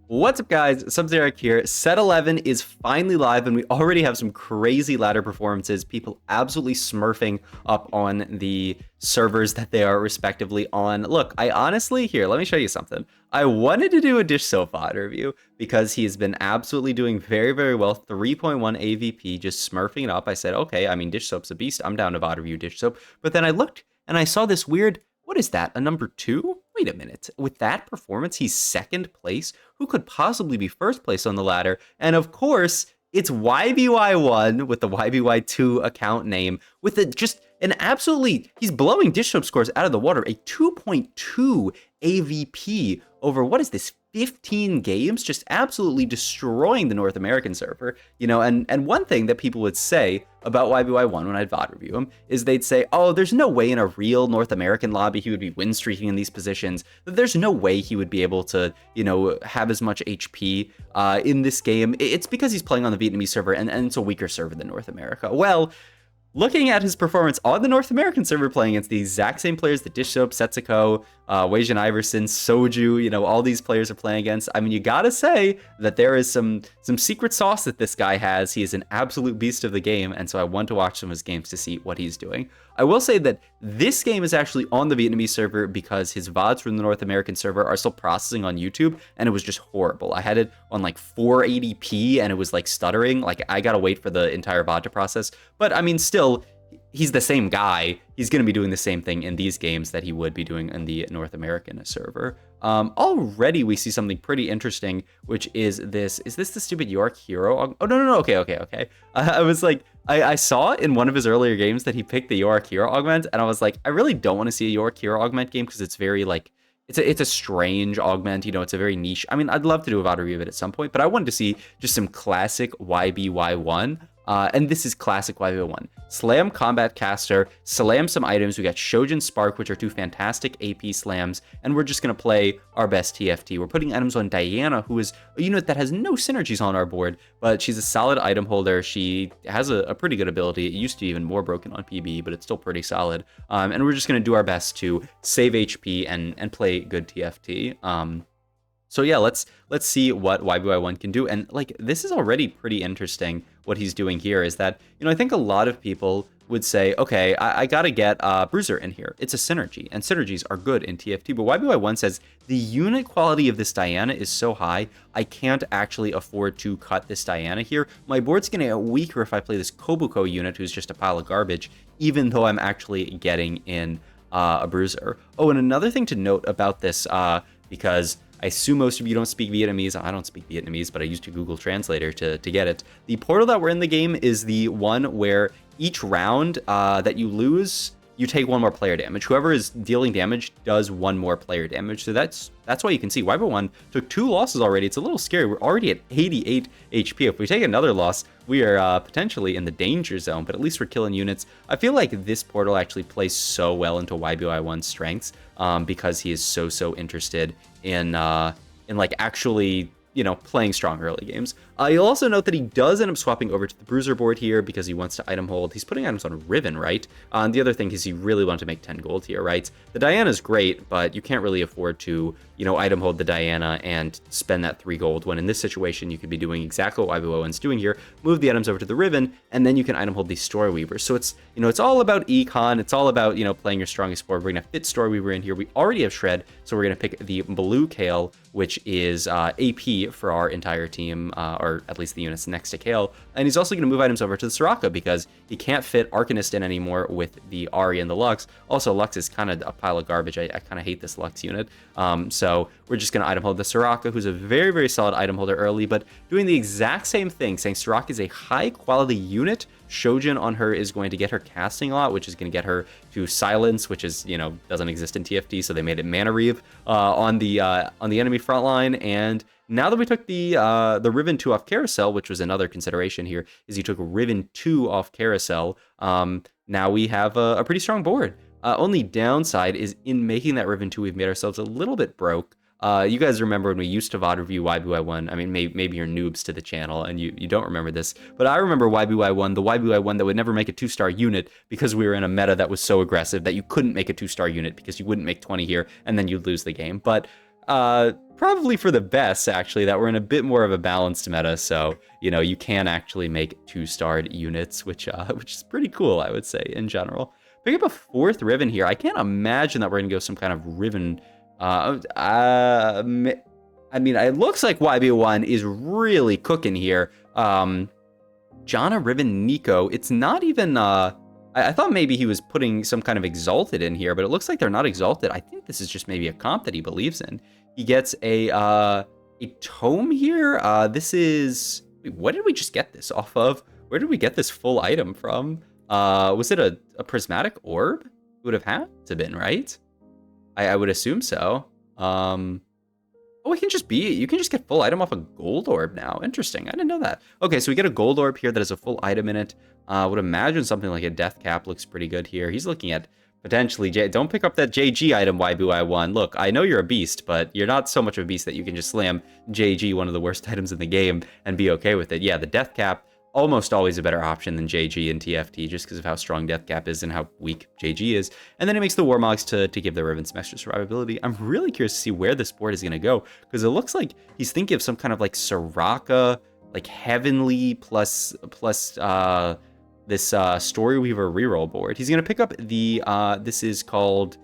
What's up, guys? Sub-Zero here. Set 11 is finally live, and we already have some crazy ladder performances. People absolutely smurfing up on the servers that they are respectively on. Look, I honestly, here, let me show you something. I wanted to do a Dish Soap VOD review because he's been absolutely doing very, very well. 3.1 AVP, just smurfing it up. I said, okay, I mean, Dish Soap's a beast. I'm down to VOD review Dish Soap. But then I looked, and I saw this weird, what is that, a number 2? Wait a minute, with that performance, he's second place? Who could possibly be first place on the ladder? And of course, it's YBY1 with the YBY2 account name, with just an absolutely, he's blowing Dish Soap scores out of the water, a 2.2 AVP over, what is this, 15 games, just absolutely destroying the North American server, you know. And one thing that people would say about YBY1 when I'd VOD review him is they'd say, oh, there's no way in a real North American lobby he would be win streaking in these positions. There's no way he would be able to, you know, have as much HP in this game. It's because he's playing on the Vietnamese server, and it's a weaker server than North America. Well, looking at his performance on the North American server, playing against the exact same players that Dish Soap, Setsuko, Weijin Iverson, Soju, you know, all these players are playing against. I mean, you gotta say that there is some secret sauce that this guy has. He is an absolute beast of the game, and so I want to watch some of his games to see what he's doing. I will say that this game is actually on the Vietnamese server because his VODs from the North American server are still processing on YouTube, and it was just horrible. I had it on like 480p, and it was like stuttering. Like, I gotta wait for the entire VOD to process. But I mean, still, he's the same guy. He's going to be doing the same thing in these games that he would be doing in the North American server. Already we see something pretty interesting, which is this. Is this the stupid York hero? Oh, no. Okay. I was like, I saw in one of his earlier games that he picked the York hero augment, and I was like, I really don't want to see a York hero augment game because it's very like, it's a strange augment, you know, it's a very niche. I mean, I'd love to do a VOD review of it at some point, but I wanted to see just some classic YBY1. And this is classic YBY1. Slam Combat Caster, slam some items. We got Shojin Spark, which are two fantastic AP slams, and we're just going to play our best TFT. We're putting items on Diana, who is a unit that has no synergies on our board, but she's a solid item holder. She has a pretty good ability. It used to be even more broken on PB, but it's still pretty solid. And we're just going to do our best to save HP and play good TFT. So yeah, let's see what YBY1 can do. And like, this is already pretty interesting. What he's doing here is that, you know, I think a lot of people would say, okay, I gotta get Bruiser in here. It's a synergy, and synergies are good in TFT. But YBY1 says the unit quality of this Diana is so high, I can't actually afford to cut this Diana here. My board's gonna get weaker if I play this Kobuko unit, who's just a pile of garbage, even though I'm actually getting in a Bruiser. Oh, and another thing to note about this, because I assume most of you don't speak Vietnamese. I don't speak Vietnamese, but I used a Google Translator to get it. The portal that we're in the game is the one where each round that you lose, you take one more player damage. Whoever is dealing damage does one more player damage. So that's why you can see YBY1 took 2 losses already. It's a little scary. We're already at 88 HP. If we take another loss, we are potentially in the danger zone, but at least we're killing units. I feel like this portal actually plays so well into YBY1's strengths because he is so interested in like actually, you know, playing strong early games. You'll also note that he does end up swapping over to the Bruiser board here because he wants to item hold. He's putting items on Riven, right? The other thing is he really wants to make 10 gold here, right? The Diana's great, but you can't really afford to, you know, item hold the Diana and spend that 3 gold, when in this situation you could be doing exactly what YBY1's doing here, move the items over to the Riven, and then you can item hold these Story Weavers. So it's, you know, it's all about econ, it's all about, you know, playing your strongest board. We're gonna fit Story Weaver in here. We already have Shred, so we're gonna pick the Blue Kale, which is AP for our entire team, or at least the units next to Kale. And he's also going to move items over to the Soraka because he can't fit Arcanist in anymore with the Ahri and the Lux. Also, Lux is kind of a pile of garbage. I kind of hate this Lux unit. So we're just going to item hold the Soraka, who's a very solid item holder early, but doing the exact same thing, saying Soraka is a high quality unit. Shojin on her is going to get her casting a lot, which is going to get her to silence, which is, you know, doesn't exist in TFT, so they made it Mana Reave on the enemy front line. And now that we took the Riven 2 off Carousel, which was another consideration here, is you took Riven 2 off Carousel, now we have a pretty strong board. Only downside is in making that Riven 2, we've made ourselves a little bit broke. You guys remember when we used to VOD review YBY1? I mean, maybe you're noobs to the channel and you don't remember this, but I remember YBY1, the YBY1 that would never make a 2-star unit because we were in a meta that was so aggressive that you couldn't make a 2-star unit because you wouldn't make 20 here and then you'd lose the game. But probably for the best, actually, that we're in a bit more of a balanced meta. So, you know, you can actually make 2-starred units, which is pretty cool, I would say, in general. Pick up a 4th Riven here. I can't imagine that we're going to go some kind of Riven. I mean, it looks like YB1 is really cooking here. Janna, Riven, Nico. It's not even... I thought maybe he was putting some kind of Exalted in here, but it looks like they're not Exalted. I think this is just maybe a comp that he believes in. He gets a tome here. This is... Wait, what did we just get this off of? Where did we get this full item from? Was it a prismatic orb? It would have had to been, right? I would assume so. Oh, it can just be, you can just get full item off a gold orb now. Interesting, I didn't know that. Okay, so we get a gold orb here that has a full item in it. Would imagine something like a death cap looks pretty good here. He's looking at potentially, don't pick up that JG item, YBY1. Look, I know you're a beast, but you're not so much of a beast that you can just slam JG, one of the worst items in the game, and be okay with it. Yeah, the death cap, almost always a better option than JG and TFT, just because of how strong Death Cap is and how weak JG is. And then it makes the Warmogs to give the Riven some extra survivability. I'm really curious to see where this board is going to go, because it looks like he's thinking of some kind of like Soraka, like Heavenly plus this Storyweaver reroll board. He's going to pick up the, this is called,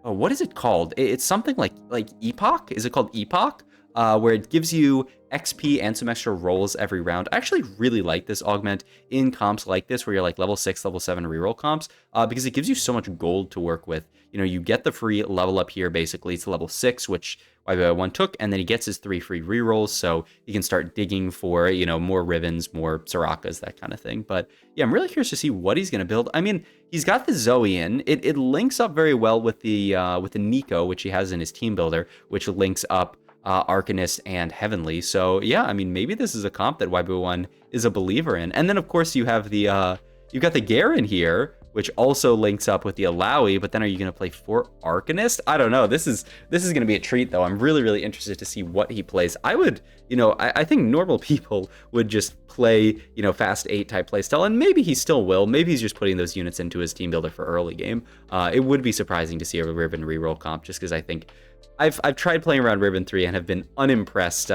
oh, what is it called? It's something like Epoch? Is it called Epoch? Where it gives you XP and some extra rolls every round. I actually really like this augment in comps like this, where you're like level 6, level 7 reroll comps, because it gives you so much gold to work with. You know, you get the free level up here basically to level 6, which YBY1 took, and then he gets his 3 free rerolls, so he can start digging for, you know, more Rivens, more Sorakas, that kind of thing. But yeah, I'm really curious to see what he's going to build. I mean, he's got the Zoe in. It links up very well with the Nico, which he has in his team builder, which links up Arcanist and Heavenly. So yeah, I mean, maybe this is a comp that YB1 is a believer in. And then of course you have the you've got the Garen here, which also links up with the Alawi. But then are you going to play for Arcanist? I don't know. This is going to be a treat though. I'm really interested to see what he plays. I would, you know, I think normal people would just play, you know, fast 8 type playstyle, and maybe he still will. Maybe he's just putting those units into his team builder for early game. It would be surprising to see a Riven reroll comp, just because I think I've tried playing around Riven 3 and have been unimpressed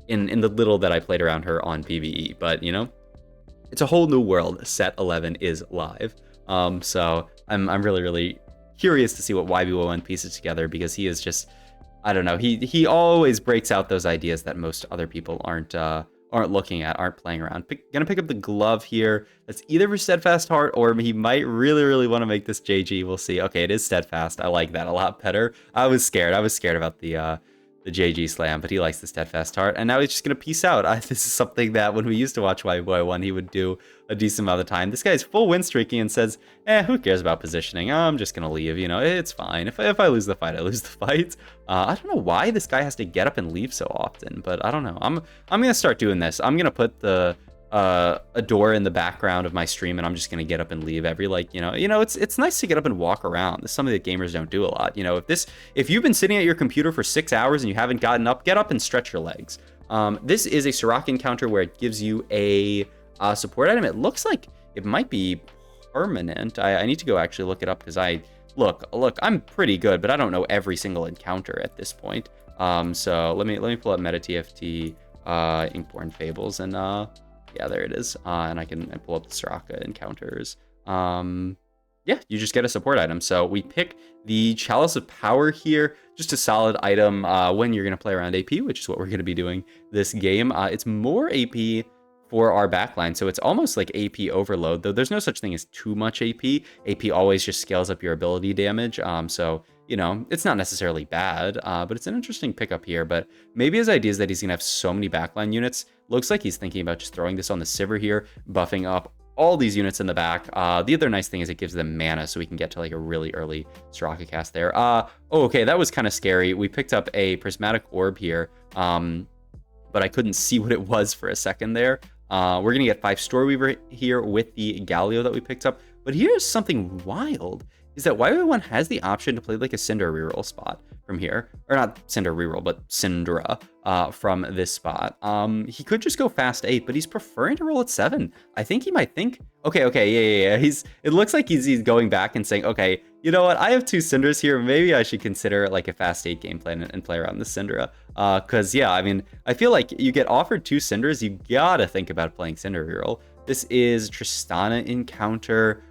in the little that I played around her on PvE. But, you know, it's a whole new world. Set 11 is live. So I'm really curious to see what YB1 pieces together, because he is just, I don't know, he always breaks out those ideas that most other people aren't looking at, aren't playing around. Gonna pick up the glove here. That's either for Steadfast Heart, or he might really want to make this JG. We'll see. Okay, it is Steadfast. I like that a lot better. I was scared about the JG slam, but he likes the Steadfast Heart, and now he's just gonna peace out. This is something that when we used to watch YY1, he would do a decent amount of time. This guy's full win streaky and says, who cares about positioning? I'm just gonna leave, you know, it's fine. If I lose the fight, I lose the fight. I don't know why this guy has to get up and leave so often, but I don't know. I'm gonna start doing this. I'm gonna put a door in the background of my stream, and I'm just gonna get up and leave every, like, you know, it's nice to get up and walk around. This is something that gamers don't do a lot. You know, if you've been sitting at your computer for 6 hours and you haven't gotten up, get up and stretch your legs. This is a Soraka encounter where it gives you a support item. It looks like it might be permanent. I need to go actually look it up, because look, I'm pretty good, but I don't know every single encounter at this point. So let me pull up Meta TFT Inkborn Fables, and yeah, there it is. And I pull up the Soraka encounters. Yeah, you just get a support item. So we pick the Chalice of Power here, just a solid item when you're going to play around AP, which is what we're going to be doing this game. It's more AP for our backline, so it's almost like AP overload, though there's no such thing as too much AP. AP always just scales up your ability damage, so, you know, it's not necessarily bad, but it's an interesting pickup here. But maybe his idea is that he's going to have so many backline units. Looks like he's thinking about just throwing this on the Sivir here, buffing up all these units in the back. The other nice thing is it gives them mana, so we can get to like a really early Soraka cast there. Oh, okay, that was kind of scary. We picked up a Prismatic Orb here, but I couldn't see what it was for a second there. We're going to get 5 Storyweaver here with the Galio that we picked up. But here's something wild, is that YY1 has the option to play like a Cinder reroll spot from here. Or not Cinder reroll, but Syndra from this spot. He could just go fast 8, but he's preferring to roll at 7. I think he might think, okay, yeah. It looks like he's going back and saying, okay, You know what? I have 2 Syndras here. Maybe I should consider like a fast 8 game plan and play around the Syndra. Because yeah, I mean, I feel like you get offered 2 Syndras, you gotta think about playing Syndra reroll. This is Tristana Encounter.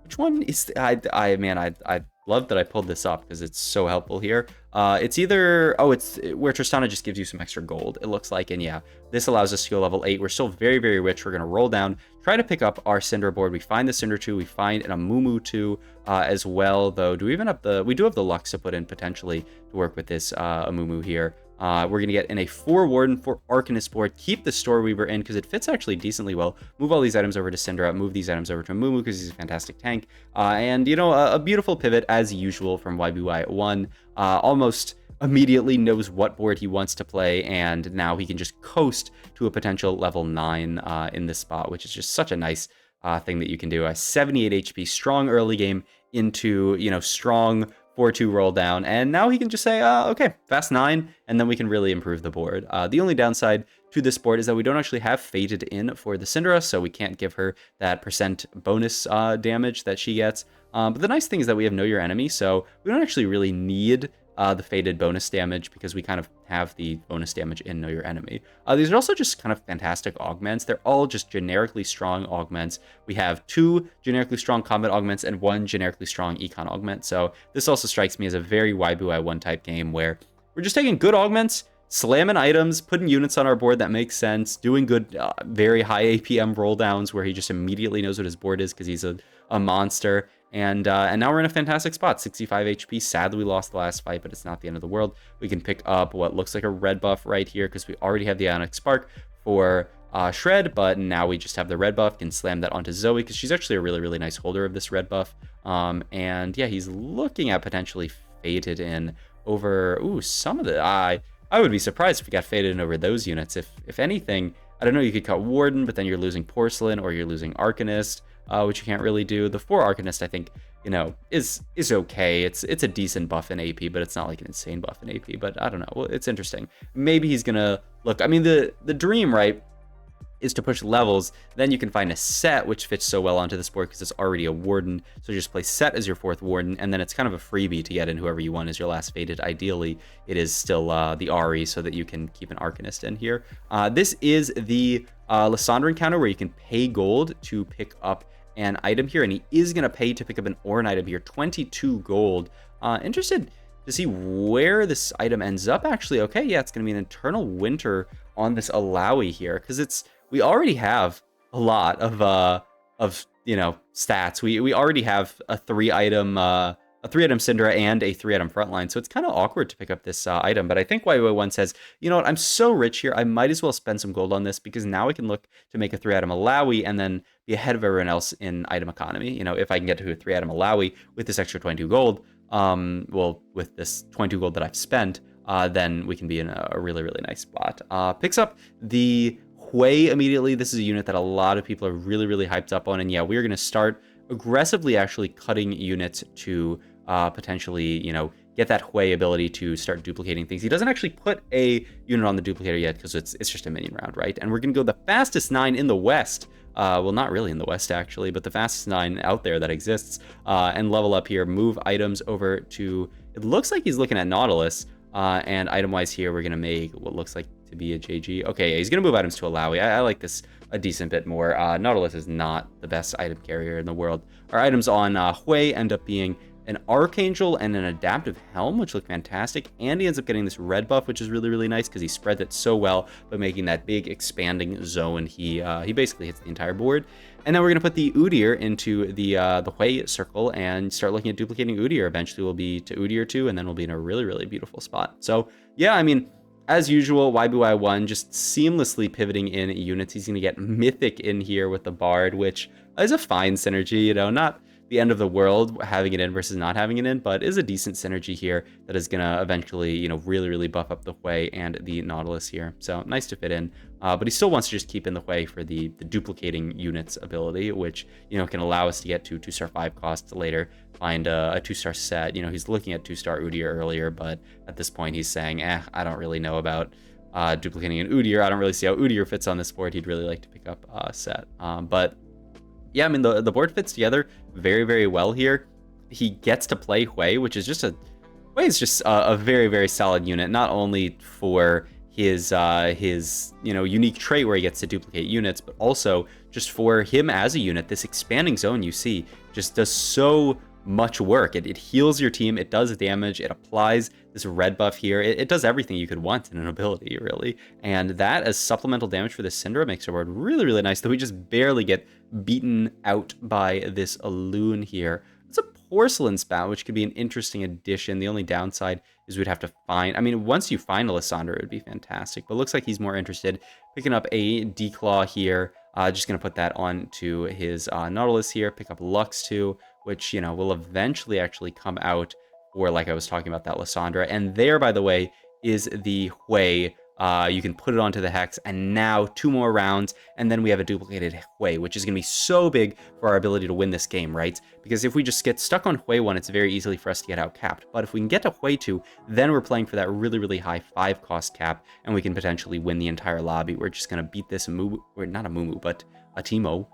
Which one is I love that I pulled this up because it's so helpful here. It's either it's where Tristana just gives you some extra gold, it looks like, and yeah, this allows us to go level 8. We're still very, very rich. We're gonna roll down, try to pick up our Syndra board. We find the Syndra 2, we find an Amumu 2 as well, though. Do we even have we do have the Lux to put in potentially to work with this Amumu here. We're going to get in a 4 Warden, 4 Arcanist board, keep the Store Weaver in because it fits actually decently well. Move all these items over to Syndra, move these items over to Mumu because he's a fantastic tank. And, you know, a beautiful pivot as usual from YBY at 1. Almost immediately knows what board he wants to play, and now he can just coast to a potential level 9 in this spot, which is just such a nice thing that you can do. A 78 HP, strong early game into, you know, strong 4-2 roll down, and now he can just say, okay, fast 9, and then we can really improve the board. The only downside to this board is that we don't actually have Fated in for the Syndra, so we can't give her that percent bonus damage that she gets. But the nice thing is that we have Know Your Enemy, so we don't actually really need the Fated bonus damage because we kind of have the bonus damage in Know Your Enemy. These are also just kind of fantastic augments. They're all just generically strong augments. We have 2 generically strong combat augments and 1 generically strong econ augment. So this also strikes me as a very YBY1 type game where we're just taking good augments, slamming items, putting units on our board that makes sense, doing good, very high APM roll downs where he just immediately knows what his board is because he's a monster. And now we're in a fantastic spot, 65 HP. Sadly, we lost the last fight, but it's not the end of the world. We can pick up what looks like a red buff right here because we already have the Ionic Spark for Shred, but now we just have the red buff. Can slam that onto Zoe because she's actually a really, really nice holder of this red buff. And yeah, he's looking at potentially Fated in over, some of the... I would be surprised if we got Fated in over those units. If anything, I don't know, you could cut Warden, but then you're losing Porcelain or you're losing Arcanist. Which you can't really do. The 4 Arcanist, I think, you know, is okay. It's a decent buff in AP, but it's not like an insane buff in AP. But I don't know. Well, it's interesting. Maybe he's gonna look. I mean, the dream, right, is to push levels. Then you can find a Set, which fits so well onto this board because it's already a Warden. So just play Set as your 4th Warden, and then it's kind of a freebie to get in whoever you want as your last Fated. Ideally, it is still the Ari, so that you can keep an Arcanist in here. This is the Lysandra encounter where you can pay gold to pick up an item here, and he is going to pay to pick up an Orin item here, 22 gold. Interested to see where this item ends up, actually. Okay, yeah, it's going to be an Eternal Winter on this Alawi here, because we already have a lot of you know, stats. We already have a 3-item Syndra and a 3-item Frontline, so it's kind of awkward to pick up this item. But I think YY1 says, you know what, I'm so rich here, I might as well spend some gold on this because now I can look to make a 3-item Alawi and then be ahead of everyone else in item economy. You know, if I can get to a 3-item Alawi with this extra 22 gold, well, with this 22 gold that I've spent, then we can be in a really, really nice spot. Picks up the Hui immediately. This is a unit that a lot of people are really, really hyped up on, and yeah, we're going to start aggressively actually cutting units to potentially, you know, get that Hui ability to start duplicating things. He doesn't actually put a unit on the duplicator yet because it's just a minion round, right? And we're going to go the fastest 9 in the West. Well, not really in the West, actually, but the fastest 9 out there that exists. And level up here, move items over to... It looks like he's looking at Nautilus. And item-wise here, we're going to make what looks like to be a JG. Okay, yeah, he's going to move items to Alawi. I like this a decent bit more. Nautilus is not the best item carrier in the world. Our items on Hui end up being an Archangel and an Adaptive Helm, which look fantastic. And he ends up getting this red buff, which is really, really nice because he spreads it so well by making that big expanding zone. He basically hits the entire board. And then we're going to put the Udyr into the Hui circle and start looking at duplicating Udyr. Eventually we'll be to Udyr 2, and then we'll be in a really, really beautiful spot. So yeah, I mean, as usual, YBY1 just seamlessly pivoting in units. He's going to get Mythic in here with the Bard, which is a fine synergy, you know, not the end of the world having it in versus not having it in, but is a decent synergy here that is going to eventually, you know, really, really buff up the Hui and the Nautilus here. So nice to fit in, but he still wants to just keep in the Hui for the duplicating units ability, which, you know, can allow us to get to 2-star 5 costs later, find a 2-star set. You know, he's looking at 2-star Udyr earlier, but at this point he's saying, I don't really know about duplicating an Udyr. I don't really see how Udyr fits on this board. He'd really like to pick up a set, but yeah, I mean, the board fits together very, very well here. he gets to play Hui, which is just Hui is just a very, very solid unit, not only for his unique trait where he gets to duplicate units, but also just for him as a unit. This expanding zone you see just does so much work. It heals your team, it does damage, it applies this red buff here. It does everything you could want in an ability, really. And that as supplemental damage for the Syndra makes our board really, really nice, though we just barely get beaten out by this Loon here. It's a Porcelain Spout, which could be an interesting addition. The only downside is we'd have to find, I mean, once you find a Lysandra, it would be fantastic, but it looks like he's more interested picking up a Declaw here. Just going to put that onto his Nautilus here, pick up Lux too, which, you know, will eventually actually come out for, like I was talking about, that Lysandra. And there, by the way, is the Hui. You can put it onto the Hex, and now 2 more rounds, and then we have a duplicated Hui, which is going to be so big for our ability to win this game, right? Because if we just get stuck on Hui 1, it's very easily for us to get out-capped. But if we can get to Hui 2, then we're playing for that really, really high 5-cost cap, and we can potentially win the entire lobby. We're just going to beat this or not a Mumu, but a Teemo.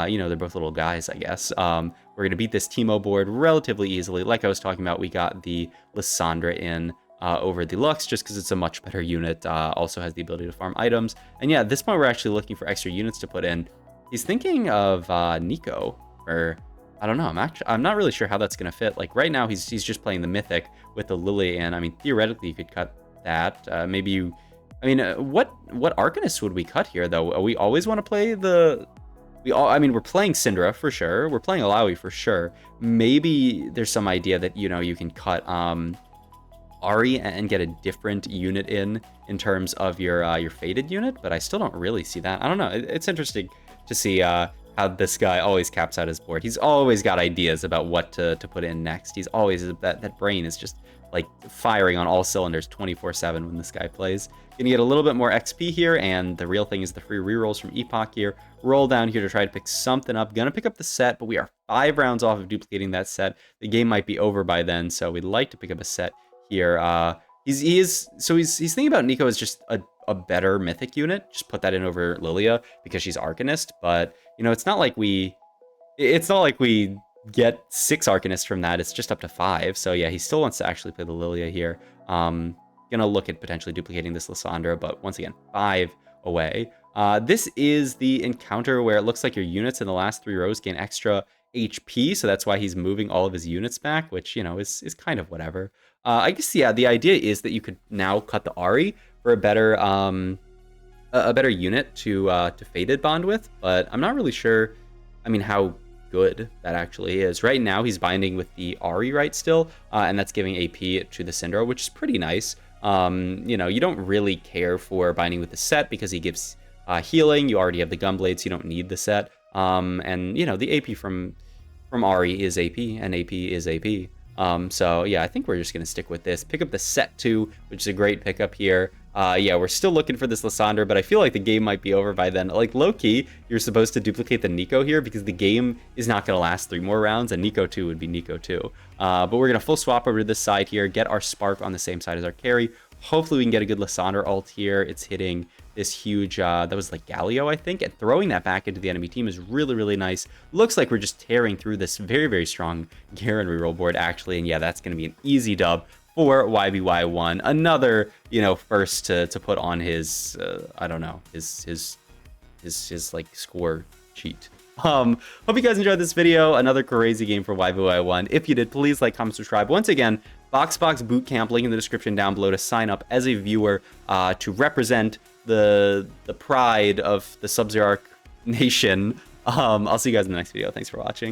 You know, they're both little guys, I guess. We're going to beat this Teemo board relatively easily. Like I was talking about, we got the Lysandra in over the Lux just because it's a much better unit. Also has the ability to farm items. And yeah, at this point, we're actually looking for extra units to put in. He's thinking of Nico, or I don't know. I'm not really sure how that's going to fit. Like right now, he's just playing the Mythic with the Lily, and I mean, theoretically, you could cut that. Maybe you... I mean, what Arcanist would we cut here, though? We always want to play the... I mean, we're playing Syndra for sure. We're playing Alawi for sure. Maybe there's some idea that, you know, you can cut Ahri and get a different unit in terms of your Fated unit, but I still don't really see that. I don't know. It's interesting to see how this guy always caps out his board. He's always got ideas about what to put in next. He's always... That brain is just like firing on all cylinders 24/7 when this guy plays. Gonna get a little bit more XP here, and the real thing is the free rerolls from Epoch here. Roll down here to try to pick something up. Gonna pick up the set, but we are 5 rounds off of duplicating that set. The game might be over by then, so we'd like to pick up a set here. He's thinking about Nico as just a better Mythic unit. Just put that in over Lilia because she's Arcanist, but you know, it's not like we get 6 Arcanists from that. It's just up to 5. So yeah, he still wants to actually play the Lilia here. Gonna look at potentially duplicating this Lysandra, but once again, 5 away. This is the encounter where it looks like your units in the last 3 rows gain extra HP, so that's why he's moving all of his units back, which, you know, is kind of whatever. I guess, yeah, the idea is that you could now cut the Ahri for a better unit to Fated bond with, but I'm not really sure, I mean, how good that actually is. Right now, he's binding with the Ahri right still, and that's giving AP to the Syndra, which is pretty nice. You know, you don't really care for binding with the set because he gives healing. You already have the Gunblade, so you don't need the set. And, you know, the AP from Ahri is AP, and AP is AP. So yeah, I think we're just going to stick with this. Pick up the set too, which is a great pickup here. Yeah, we're still looking for this Lysandra, but I feel like the game might be over by then. Like, low-key, you're supposed to duplicate the Nico here because the game is not going to last 3 more rounds, and Nico 2 would be Nico 2. But we're going to full swap over to this side here, get our Spark on the same side as our carry. Hopefully we can get a good Lysandra ult here. It's hitting this huge, that was like Galio, I think, and throwing that back into the enemy team is really, really nice. Looks like we're just tearing through this very, very strong Garen reroll board, actually, and yeah, that's going to be an easy dub for YBY1. Another, you know, first to put on his, I don't know, his like score sheet. Hope you guys enjoyed this video. Another crazy game for YBY1. If you did, please like, comment, subscribe. Once again, Boxbox Bootcamp, link in the description down below to sign up as a viewer to represent the pride of the Sub-Zero Nation. I'll see you guys in the next video. Thanks for watching.